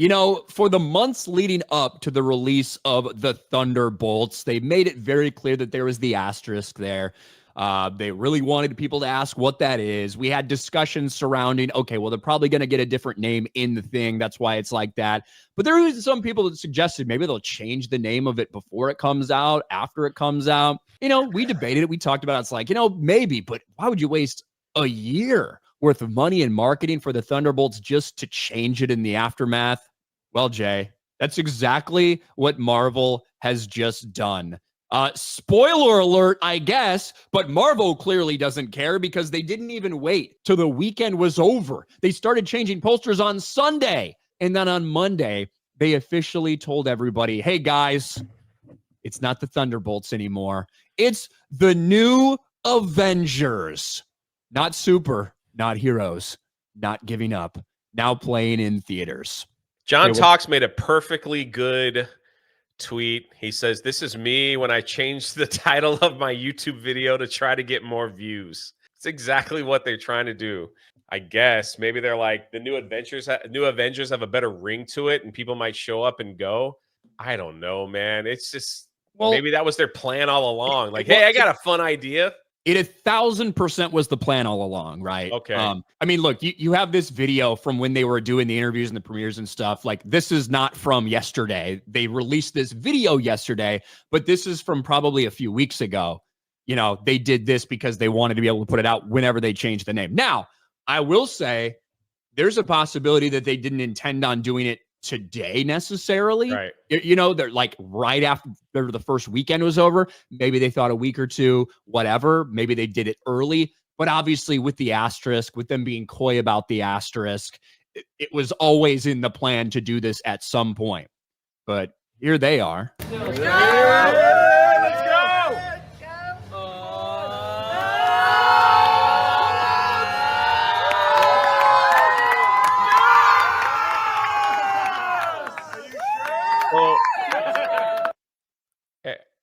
You know, for the months leading up to the release of the Thunderbolts, they made it very clear that there was the asterisk there. They really wanted people to ask what that is. We had discussions surrounding, okay, well, they're probably going to get a different name in the thing. That's why it's like that. But there was some people that suggested maybe they'll change the name of it before it comes out, after it comes out. You know, we debated it. We talked about it. It's like, you know, maybe, but why would you waste a year worth of money and marketing for the Thunderbolts just to change it in the aftermath? Well, Jay, that's exactly what Marvel has just done. Spoiler alert, I guess, but Marvel clearly doesn't care because they didn't even wait till the weekend was over. They started changing posters on Sunday. And then on Monday, they officially told everybody, hey, guys, it's not the Thunderbolts anymore. It's the new Avengers. Not super, not heroes, not giving up. Now playing in theaters. John Talks made a perfectly good tweet. He says, this is me when I changed the title of my YouTube video to try to get more views. It's exactly what they're trying to do. I guess maybe they're like, the new Avengers have a better ring to it and people might show up and go. I don't know, man. It's just, well, maybe that was their plan all along. Like, hey, I got a fun idea. It 1,000% was the plan all along, right? Okay. I mean, look, you have this video from when they were doing the interviews and the premieres and stuff. Like, this is not from yesterday. They released this video yesterday, but this is from probably a few weeks ago. You know, they did this because they wanted to be able to put it out whenever they changed the name. Now, I will say there's a possibility that they didn't intend on doing it today necessarily. Right. You know, they're like right after the first weekend was over. Maybe they thought a week or two, whatever. Maybe they did it early. But obviously with the asterisk, with them being coy about the asterisk, it was always in the plan to do this at some point. But here they are. Let's go!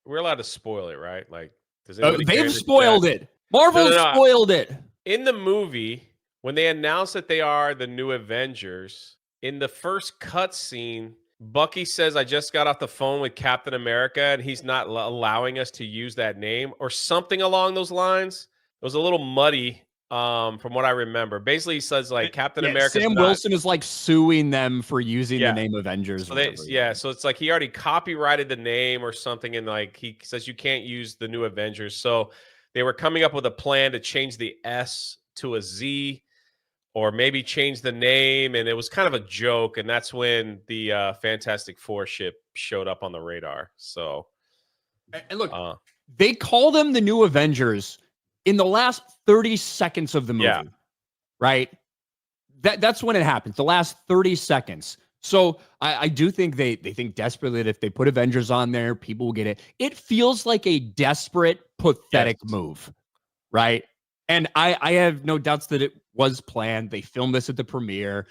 We're allowed to spoil it, right? Like, does they've spoiled it. Marvel spoiled it. In the movie, when they announced that they are the new Avengers, in the first cutscene, Bucky says, I just got off the phone with Captain America, and he's not allowing us to use that name, or something along those lines. It was a little muddy. From what I remember, basically he says like Captain America. Sam Wilson is like suing them for using the name Avengers. So so it's like he already copyrighted the name or something, and like he says you can't use the new Avengers. So they were coming up with a plan to change the S to a Z, or maybe change the name, and it was kind of a joke. And that's when the Fantastic Four ship showed up on the radar. So, and look, they call them the new Avengers in the last 30 seconds of the movie, right? That's when it happens, the last 30 seconds. So I do think they think desperately that if they put Avengers on there, people will get it. It feels like a desperate, pathetic move, right? And I have no doubts that it was planned. They filmed this at the premiere.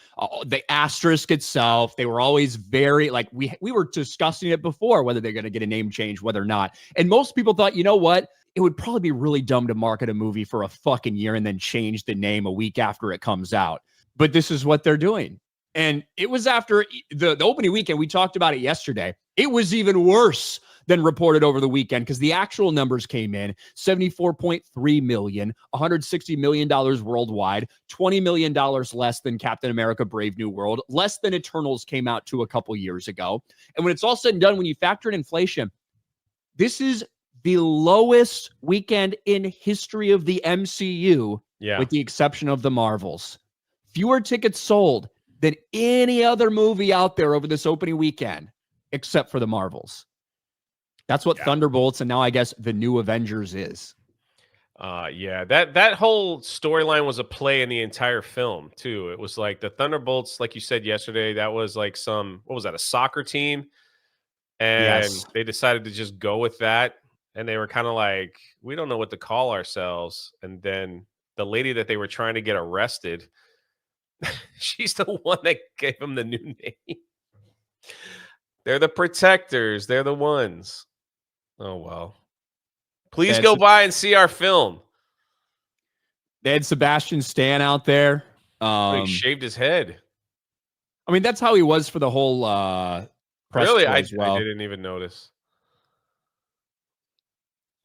The asterisk itself, they were always very, like, we were discussing it before, whether they're going to get a name change, whether or not. And most people thought, you know what? It would probably be really dumb to market a movie for a fucking year and then change the name a week after it comes out. But this is what they're doing. And it was after the opening weekend. We talked about it yesterday. It was even worse than reported over the weekend because the actual numbers came in $74.3 million, $160 million worldwide, $20 million less than Captain America Brave New World, less than Eternals came out to a couple years ago. And when it's all said and done, when you factor in inflation, this is the lowest weekend in history of the MCU, with the exception of the Marvels. Fewer tickets sold than any other movie out there over this opening weekend, except for the Marvels. That's what Thunderbolts and now I guess the new Avengers is. That whole storyline was a play in the entire film too. It was like the Thunderbolts, like you said yesterday, that was like what was that, a soccer team? And they decided to just go with that. And they were kind of like, we don't know what to call ourselves. And then the lady that they were trying to get arrested, she's the one that gave them the new name. They're the protectors. They're the ones. Oh, well. Please go by and see our film. They had Sebastian Stan out there. He shaved his head. I mean, that's how he was for the whole press Really? tour as well. I didn't even notice.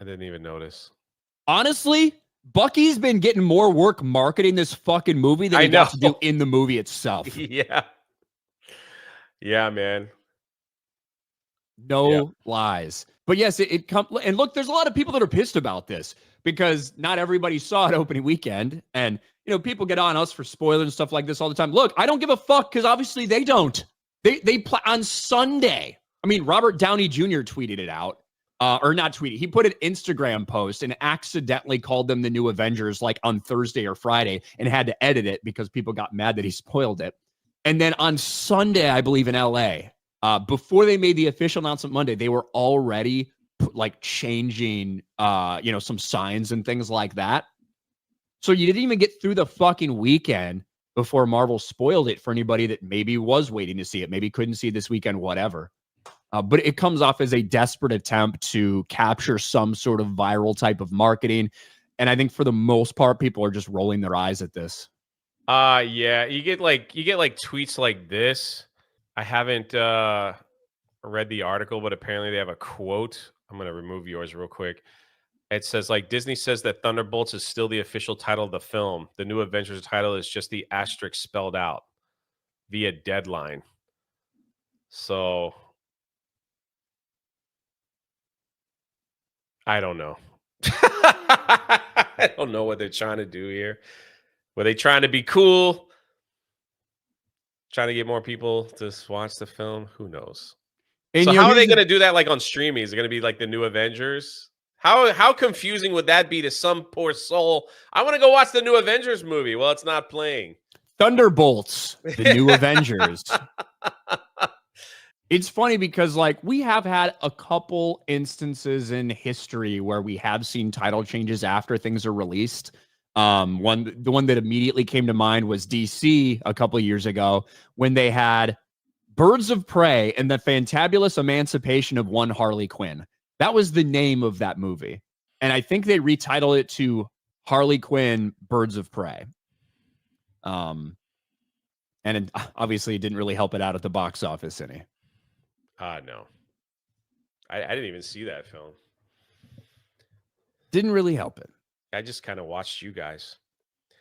I didn't even notice. Honestly, Bucky's been getting more work marketing this fucking movie than he got to do in the movie itself. Yeah. Yeah, man. No lies. But yes, it comes. And look, there's a lot of people that are pissed about this because not everybody saw it opening weekend. And, you know, people get on us for spoilers and stuff like this all the time. Look, I don't give a fuck because obviously they don't. They play on Sunday. I mean, Robert Downey Jr. tweeted it out. Or not tweeted. He put an Instagram post and accidentally called them the new Avengers like on Thursday or Friday and had to edit it because people got mad that he spoiled it. And then on Sunday, I believe in LA, before they made the official announcement Monday, they were already like changing, you know, some signs and things like that. So you didn't even get through the fucking weekend before Marvel spoiled it for anybody that maybe was waiting to see it, maybe couldn't see it this weekend, whatever. But it comes off as a desperate attempt to capture some sort of viral type of marketing. And I think for the most part, people are just rolling their eyes at this. Yeah, you get like tweets like this. I haven't read the article, but apparently they have a quote. I'm going to remove yours real quick. It says like Disney says that Thunderbolts is still the official title of the film. The new Avengers title is just the asterisk spelled out via deadline. So I don't know. I don't know what they're trying to do here. Were they trying to be cool? Trying to get more people to watch the film? Who knows? And so how are they going to do that like on streaming? Is it going to be like the new Avengers? How confusing would that be to some poor soul? I want to go watch the new Avengers movie. Well, it's not playing. Thunderbolts, the new Avengers. It's funny because like we have had a couple instances in history where we have seen title changes after things are released. The one that immediately came to mind was DC a couple of years ago when they had Birds of Prey and the Fantabulous Emancipation of One Harley Quinn. That was the name of that movie. And I think they retitled it to Harley Quinn Birds of Prey. And obviously it didn't really help it out at the box office any. No. I didn't even see that film. Didn't really help it. I just kind of watched you guys.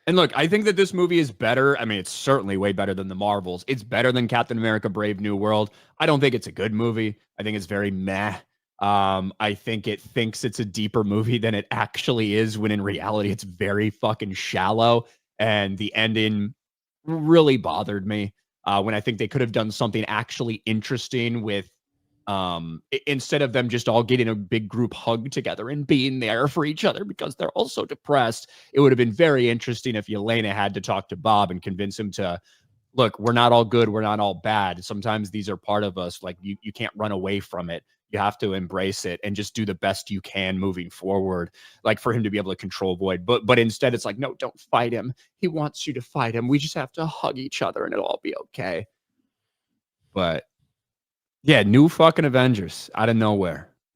And look, I think that this movie is better. I mean, it's certainly way better than the Marvels. It's better than Captain America Brave New World. I don't think it's a good movie. I think it's very meh. I think it thinks it's a deeper movie than it actually is, when in reality, it's very fucking shallow. And the ending really bothered me. When I think they could have done something actually interesting with, instead of them just all getting a big group hug together and being there for each other because they're all so depressed. It would have been very interesting if Yelena had to talk to Bob and convince him to, look, we're not all good. We're not all bad. Sometimes these are part of us. Like you can't run away from it. You have to embrace it and just do the best you can moving forward, like for him to be able to control Void. But instead it's like, no, don't fight him. He wants you to fight him. We just have to hug each other and it'll all be okay. But yeah, new fucking Avengers out of nowhere.